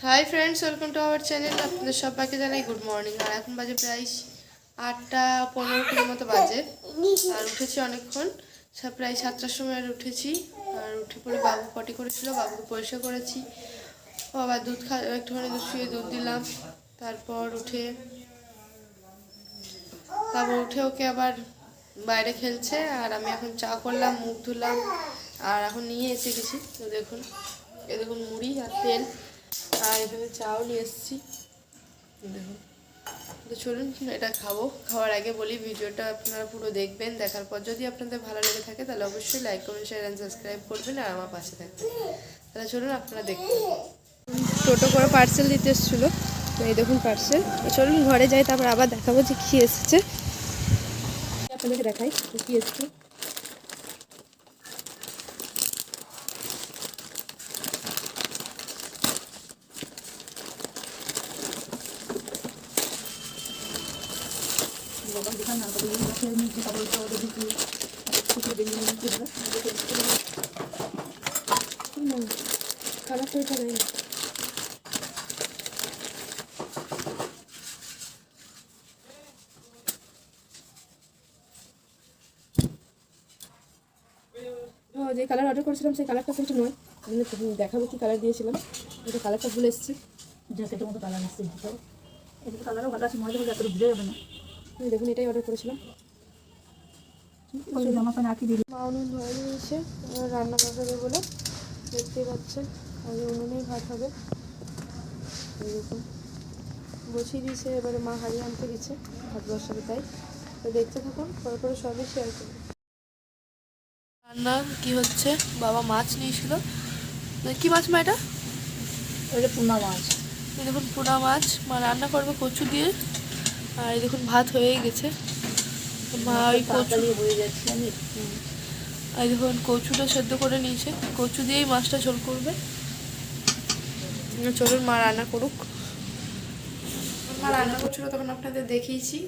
Hi friends, welcome to our channel. আপনাদের সবাইকে জানাই গুড মর্নিং। আর এখন বাজে প্রায় 8টা 15 মতো বাজে। আর উঠেছি অনেকক্ষণ, প্রায় 7টার সময় আর উঠেছি। আর উঠে পড়ে বাবু পটি করেছিল, বাবুকে পরিষ্কার করেছি। ও আবার দুধ একটুখানি শুয়ে দুধ দিলাম। তারপর উঠে ওকে আবার বাইরে খেলছে। আর আমি এখন চা করলাম, মুখ ধুলাম। আর এখন নিয়ে এসে গেছি, তো দেখুন মুড়ি আর তেল। আর এখানে চাও নিয়ে এসেছি, দেখুন। তো চলুন এটা খাবো। খাওয়ার আগে বলি, ভিডিওটা আপনারা পুরো দেখবেন। দেখার পর যদি আপনাদের ভালো লেগে থাকে তাহলে অবশ্যই like comment share and subscribe করবেন আর আমার পাশে থাকবেন। তাহলে চলুন আপনারা দেখবেন। টোটো করে পার্সেল দিতে এসেছিলো, তো এই দেখুন পার্সেল। চলুন ঘরে যাই, তারপর আবার দেখাবো যে কী এসেছে। আপনাদেরকে দেখাই কী এসেছে। কালারটা এটা নেই। যে কালার অর্ডার করেছিলাম সেই কালারটা কিন্তু নয়। দেখাবো কি কালার দিয়েছিলাম, এটা কালারটা ভুলে এসেছি। জ্যাকেটের মতো কালার আসছে, এটা কালারও ভালো আছে, মনে হচ্ছে এত বুঝে যাবে না। দেখুন এটাই অর্ডার করেছিলাম। জামা প্যান্ট আঁকি দিবি। মা উনুন ধরে দিয়েছে রান্না বসাবে বলে, দেখতেই পাচ্ছেন। আগে উনুনেই ভাত হবে। দেখুন বসিয়ে দিয়েছে, এবারে মা হাড়ি আনতে গেছে, ভাত বসাবে। তাই তো দেখতে থাকুন, পরে পরে সবই শেয়ার করবো। রান্না কি হচ্ছে, বাবা মাছ নিয়েছিল। কি মাছ মা এটা? ওইটা পোনা মাছ। এই দেখুন পোনা মাছ মা রান্না করবে কচু দিয়ে। আর এই দেখুন ভাত হয়েই গেছে। মা ওই কচু বয়ে যাচ্ছি আমি। আর দেখুন কচুটা সেদ্ধ করে নিয়েছে, কচু দিয়েই মাছটা ঝোল করবে। চলুন মা রান্না করুক। মা রান্না করছিল তখন আপনাদের দেখিয়েছি।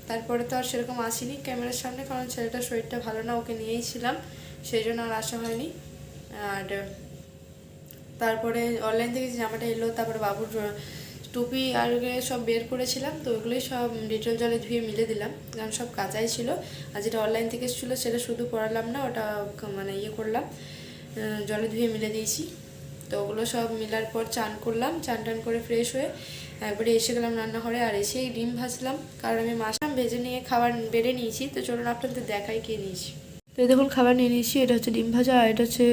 তারপরে তো আর সেরকম আসিনি ক্যামেরার সামনে, কারণ ছেলেটার শরীরটা ভালো না, ওকে নিয়েই ছিলাম, সেই জন্য আর আসা হয়নি। আর তারপরে অনলাইন থেকে যে জামাটা এলো, তারপরে বাবুর টুপি আর সব বের করেছিলাম, তো ওগুলোই সব ডিটেল জলে ধুয়ে মিলে দিলাম, কারণ সব কাঁচাই ছিল। আর যেটা অনলাইন থেকে এসেছিলো সেটা শুধু পরালাম না, ওটা মানে করলাম, জলে ধুয়ে মিলে দিয়েছি। তো ওগুলো সব মিলার পর চান করলাম, চান টান করে ফ্রেশ হয়ে একবারে এসে গেলাম রান্নাঘরে। আর এসেই ডিম ভাজলাম, কারণ আমি মাছটা ভেজে নিয়ে খাবার বেড়ে নিয়েছি। তো চলুন আপনাদের দেখাই কে নিয়েছি। তো দেখুন খাবার নিয়ে নিয়েছি, এটা হচ্ছে ডিম ভাজা, আর এটা হচ্ছে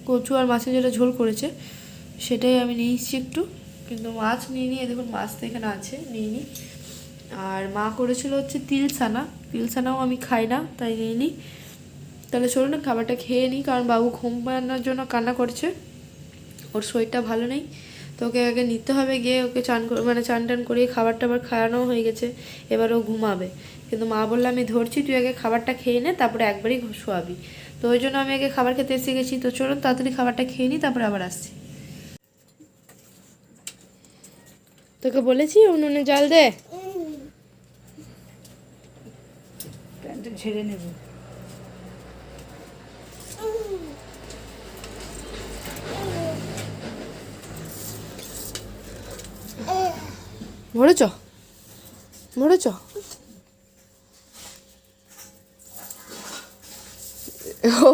কচু আর মাছের যেটা ঝোল করেছে সেটাই আমি নিয়েছি একটু, কিন্তু মাছ নিয়ে নিয়ে দেখুন মাছ তো এখানে আছে, নিয়ে নিই। আর মা করেছিল হচ্ছে তিলসানাও আমি খাই না, তাই নিয়ে নিই। তাহলে চলুন না খাবারটা খেয়ে নিই, কারণ বাবু ঘুম পাড়ানোর জন্য কান্না করছে, ওর শরীরটা ভালো নেই। তো ওকে আগে নিতে হবে, গিয়ে ওকে চান টান করিয়ে খাবার টাবার খাওয়ানো হয়ে গেছে, এবার ও ঘুমাবে। কিন্তু মা বললো আমি ধরছি, তুই আগে খাবারটা খেয়ে নে, তারপরে একবারই শোয়াবি। তো ওই জন্য আমি আগে খাবার খেতে এসে গেছি। তো চলুন তাড়াতাড়ি খাবারটা খেয়ে নিই, তারপরে আবার আসছি। তোকে বলেছি উনুনে জল দে। প্যান্টটা ঝেড়ে নেব। মরেছ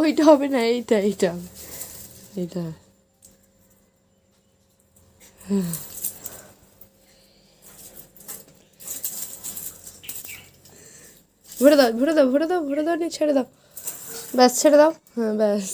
ওইটা হবে না, এইটা এইটা এইটা ভরে দাও নিয়ে ছেড়ে দাও, ব্যাস ছেড়ে দাও, হ্যাঁ ব্যাস।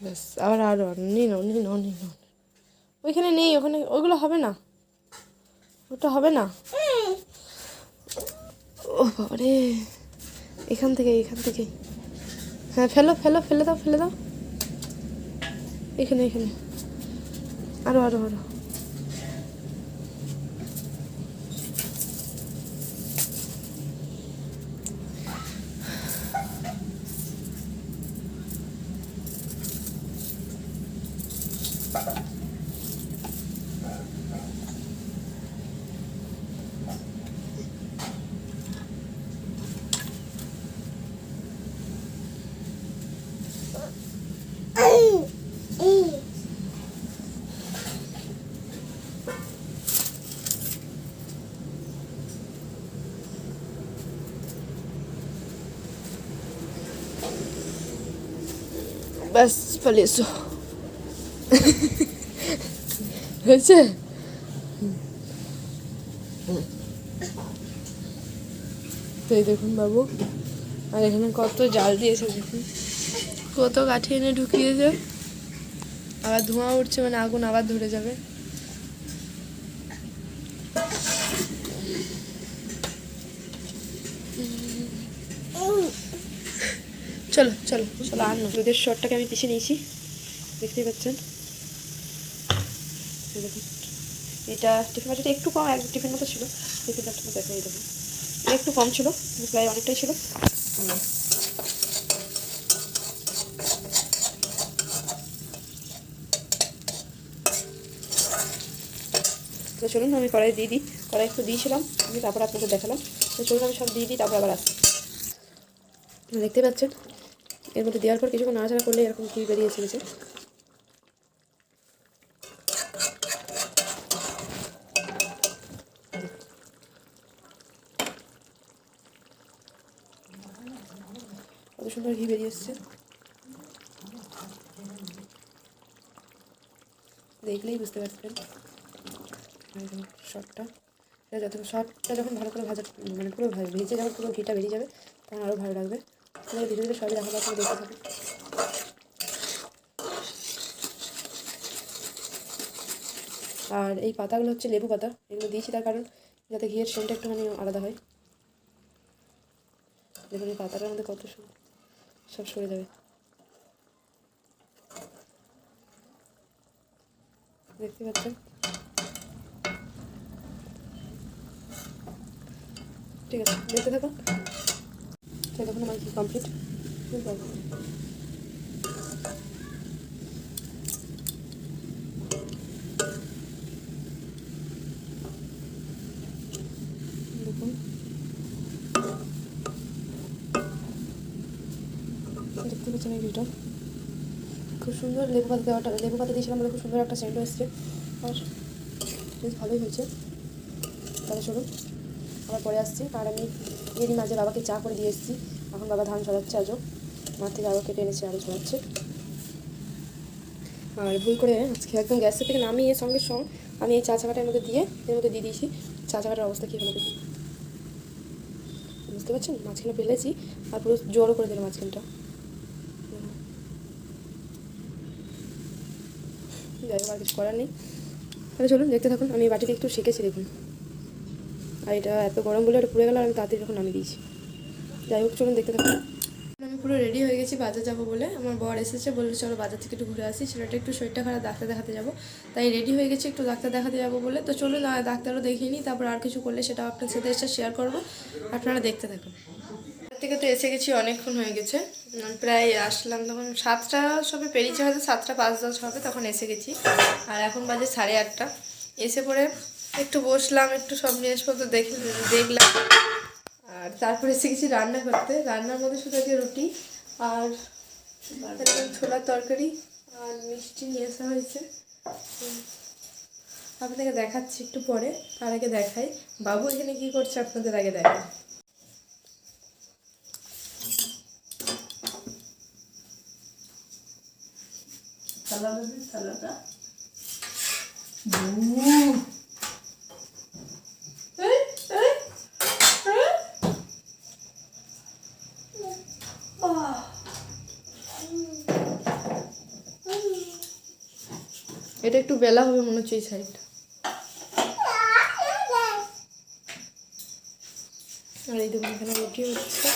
ব্যাস আবার আরো নিন ওইখানে নেই, ওখানে ওইগুলো হবে না, ওটা হবে না। ও বাবারে, এখান থেকে হ্যাঁ ফেলে দাও এখানে আরো আরো আরো ব্যাস পালিয়ে এসো হয়েছে তো এই দেখুন বাবু আর এখানে কত জাল দিয়েছে দেখুন কত কাঠি এনে ঢুকিয়েছে আবার ধোঁয়া উঠছে মানে আগুন আবার ধরে যাবে চলো চলো চলো আর না দুধের শরটাকে আমি পিছিয়ে নিয়েছি দেখতেই পাচ্ছেন দেখুন এটা টিফিন বাটিটা একটু কম এক টিফিন মতো ছিল টিফিন বাটিটা দেখাই দেখুন একটু কম ছিল প্রায় অনেকটাই ছিল তো চলুন আমি কড়াই দিয়ে দিই কড়াই একটু দিয়েছিলাম আমি তারপর আপনাকে দেখালাম তো চলুন আমি সব দিয়ে দিই তারপর আবার আসি দেখতে পাচ্ছেন এর মধ্যে দেওয়ার পর কিছুক্ষণ নাড়াচাড়া করলে এরকম ঘি বেরিয়ে এসেছে কত সুন্দর ঘি বেরিয়ে এসছে দেখলেই বুঝতে পারছেন শর্টটা শর্টটা যখন ভালো করে ভাজা মানে পুরো ভেজে যখন পুরো ঘিটা বেরিয়ে যাবে তখন আরও ভালো লাগবে তাহলে ধীরে ধীরে সবই দেখা যাচ্ছে দেখতে থাকুন আর এই পাতাগুলো হচ্ছে লেবু পাতা এগুলো দিয়েছি তার কারণ যাতে ঘিয়ের সেন্টটা একটুখানি আলাদা হয় দেখুন এই পাতাটার মধ্যে কত সব সরে যাবে দেখতে পাচ্ছেন ঠিক আছে দেখতে থাকুন দেখুন আমার কি কমপ্লিট দেখুন দেখতে পাচ্ছেন এই ভিডিওটা খুব সুন্দর লেবু পাতা দেওয়াটা লেবু পাতা দিয়েছিলাম বলে খুব সুন্দর একটা সেন্টও এসছে আর বেশ ভালোই হয়েছে তাহলে চলুন আবার পরে আসছি আর আমি এরই মাঝে বাবাকে চা করে দিয়ে এসেছি এখন বাবা ধান ছড়াচ্ছে আজও মাঠ থেকে আরও কেটে এনেছে আরও ছড়াচ্ছে আর ভুল করে আজকে একদম গ্যাসের থেকে নামিয়ে সঙ্গে সঙ্গে আমি এই চা চাকাটার মধ্যে দিয়ে এর মধ্যে দিয়ে দিয়েছি চা চাকাটার অবস্থা কী হলো দেখুন বুঝতে পারছেন মাঝখানে ফেলেছি আর পুরো জোরও করে দিলাম মাঝখানটা যাই হোক আর কিছু করার নেই তাহলে চলুন দেখতে থাকুন আমি বাটিতে একটু শিখেছি দেখুন আর এটা এত গরম বলে ওটা পুড়ে গেল আর আমি তাড়াতাড়ি যখন নামিয়ে দিয়েছি যাই হোক চলুন দেখতে থাকুন আমি পুরো রেডি হয়ে গেছি বাজার যাবো বলে আমার বর এসেছে বললো চলো বাজার থেকে একটু ঘুরে আসি ছেলেটা একটু শরীরটা খারাপ ডাক্তার দেখাতে যাবো তাই রেডি হয়ে গেছি একটু ডাক্তার দেখাতে যাবো বলে তো চলুন ডাক্তারও দেখিয়ে নিই তারপর আর কিছু করলে সেটা আপনার সাথে এসে শেয়ার করবো আপনারা দেখতে থাকুন থেকে তো এসে গেছি অনেকক্ষণ হয়ে গেছে প্রায় আসলাম তখন 7টা সবে পেরিয়েছে হয়তো 7টা 5-10 হবে তখন এসে গেছি আর এখন বাজে 8:30 এসে পরে একটু বসলাম একটু সব জিনিসপত্র দেখলাম আর তারপরে এসে গেছি রান্না করতে রান্নার মধ্যে শুধু আজকে রুটি আর ছোলার তরকারি আর মিষ্টি নিয়ে আসা হয়েছে আপনাদেরকে দেখাচ্ছি একটু পরে তার আগে দেখাই বাবু এখানে কী করছে আপনাদের আগে দেখাই থালাটা এটা একটু বেলা হবে মনে হচ্ছে এই সাইডটা আর এই দেখুন এখানে রুটি হচ্ছে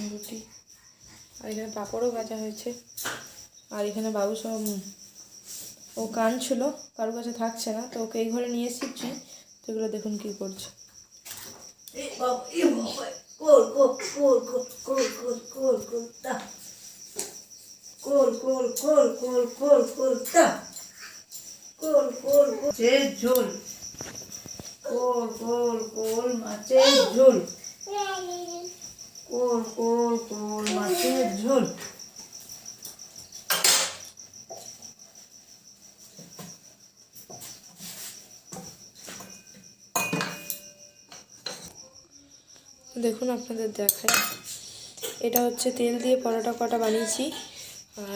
রুটি আর এখানে পাঁপড়ও ভাজা হয়েছে। আর এখানে বাবু সব ও কাঁদছিল, কারো কাছে থাকছে না, তো ওকে এই ঘরে নিয়ে এসেছি। তো এগুলো দেখুন কী করছে। ঝোল কোল কোল কোল মাছের ঝোল, কোল কোল কোল মাছের ঝোল। দেখুন আপনাদের দেখাই, এটা হচ্ছে তেল দিয়ে পরোটা কটা বানিয়েছি,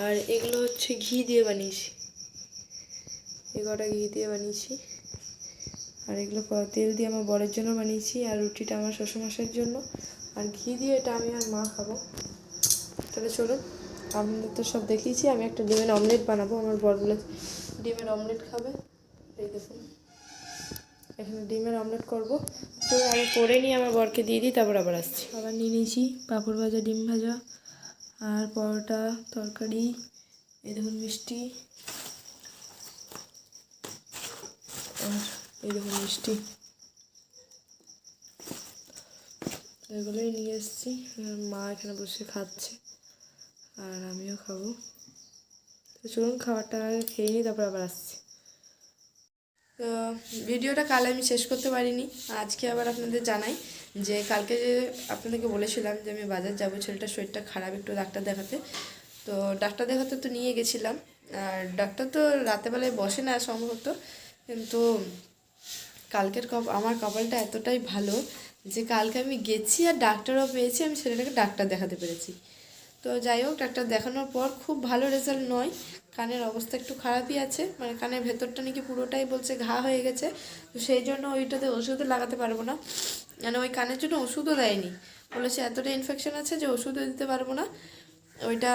আর এগুলো হচ্ছে ঘি দিয়ে বানিয়েছি। এই কটা ঘি দিয়ে বানিয়েছি, আর এগুলো তেল দিয়ে আমার বরের জন্য বানিয়েছি, আর রুটিটা আমার শ্বশুরমশাইয়ের জন্য, আর ঘি দিয়ে এটা আমি আর মা খাবো। তাহলে চলুন, আপনাদের তো সব দেখিয়েছি। আমি একটা ডিমের অমলেট বানাবো, আমার বর বলে ডিমের অমলেট খাবে। এই দেখুন এখানে ডিমের অমলেট করবো। তো আমি করে নিয়ে আমার বরকে দিয়ে দিই, তারপর আবার আসছি। আবার নিয়ে নিয়েছি পাঁপড় ভাজা, ডিম ভাজা, আর পরোটা, তরকারি, এই দেখুন মিষ্টি, আর এই দেখুন মিষ্টি, এগুলোই নিয়ে এসেছি। মা এখানে বসে খাচ্ছে আর আমিও খাবো। তো চলুন খাবারটা আগে খেয়ে নিই, তারপর আবার আসছি। তো ভিডিওটা কাল আমি শেষ করতে পারিনি, আজকে আবার আপনাদের জানাই যে কালকে যে আপনাদেরকে বলেছিলাম যে আমি বাজার যাবো, ছেলেটার শরীরটা খারাপ, একটু ডাক্তার দেখাতে। তো ডাক্তার দেখাতে তো নিয়ে গেছিলাম, আর ডাক্তার তো রাতেবেলায় বসে না সম্ভবত, কিন্তু কালকের আমার কপালটা এতটাই ভালো যে কালকে আমি গেছি আর ডাক্তারও পেয়েছি, আমি ছেলেটাকে ডাক্তার দেখাতে পেরেছি। তো যাই হোক, ডাক্তার দেখানোর পর খুব ভালো রেজাল্ট নয়, কানের অবস্থা একটু খারাপই আছে, মানে কানের ভেতরটা নাকি পুরোটাই বলছে ঘা হয়ে গেছে। তো সেই জন্য ওইটাতে ওষুধও লাগাতে পারবো না, মানে ওই কানের জন্য ওষুধও দেয়নি, বলেছে এতটা ইনফেকশন আছে যে ওষুধও দিতে পারবো না। ওইটা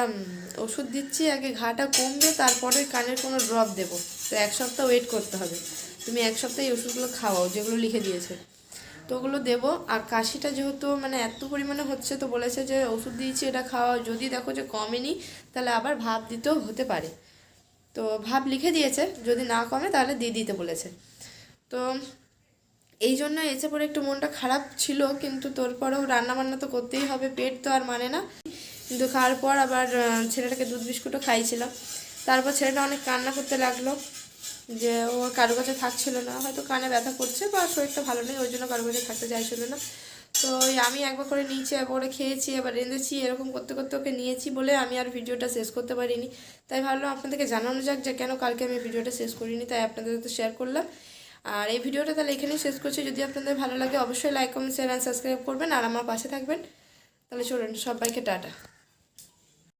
ওষুধ দিচ্ছি, আগে ঘাটা কমবে তারপরে কানের কোনো ড্রপ দেবো। তো 1 সপ্তাহ ওয়েট করতে হবে, তুমি 1 সপ্তাহে ওষুধগুলো খাওয়াও যেগুলো লিখে দিয়েছে, তো ওগুলো দেবো। আর কাশিটা যেহেতু মানে এত পরিমাণে হচ্ছে, তো বলেছে যে ওষুধ দিয়েছি এটা খাওয়া, যদি দেখো যে কমেনি তাহলে আবার ভাপ দিতেও হতে পারে। তো ভাপ লিখে দিয়েছে, যদি না কমে তাহলে দিয়ে দিতে বলেছে। তো এই জন্য এসে পরে একটু মনটা খারাপ ছিল, কিন্তু তারপরেও রান্নাবান্না তো করতেই হবে, পেট তো আর মানে না। কিন্তু খাওয়ার পর আবার ছেলেটাকে দুধ বিস্কুটও খাইয়েছিলাম। তারপর ছেলেটা অনেক কান্না করতে লাগলো যে ওর কারো কাছে থাকছিল না, হয়তো কানে ব্যথা করছে বা শরীরটা ভালো নেই, ওই জন্য কারো কাছে থাকতে চাইছিল না। তো ওই আমি একবার করে নিয়েছি, একবার করে খেয়েছি, এবার রেঁধেছি, এরকম করতে করতে ওকে নিয়েছি বলে আমি আর ভিডিওটা শেষ করতে পারিনি। তাই ভাবলাম আপনাদেরকে জানানো যাক যে কেন কালকে আমি ভিডিওটা শেষ করিনি, তাই আপনাদের সাথে শেয়ার করলাম। আর এই ভিডিওটা তাহলে এখানেই শেষ করছি। যদি আপনাদের ভালো লাগে অবশ্যই like, comment, share and subscribe করবেন, আর আমার পাশে থাকবেন। তাহলে চলুন, সবাইকে টাটা।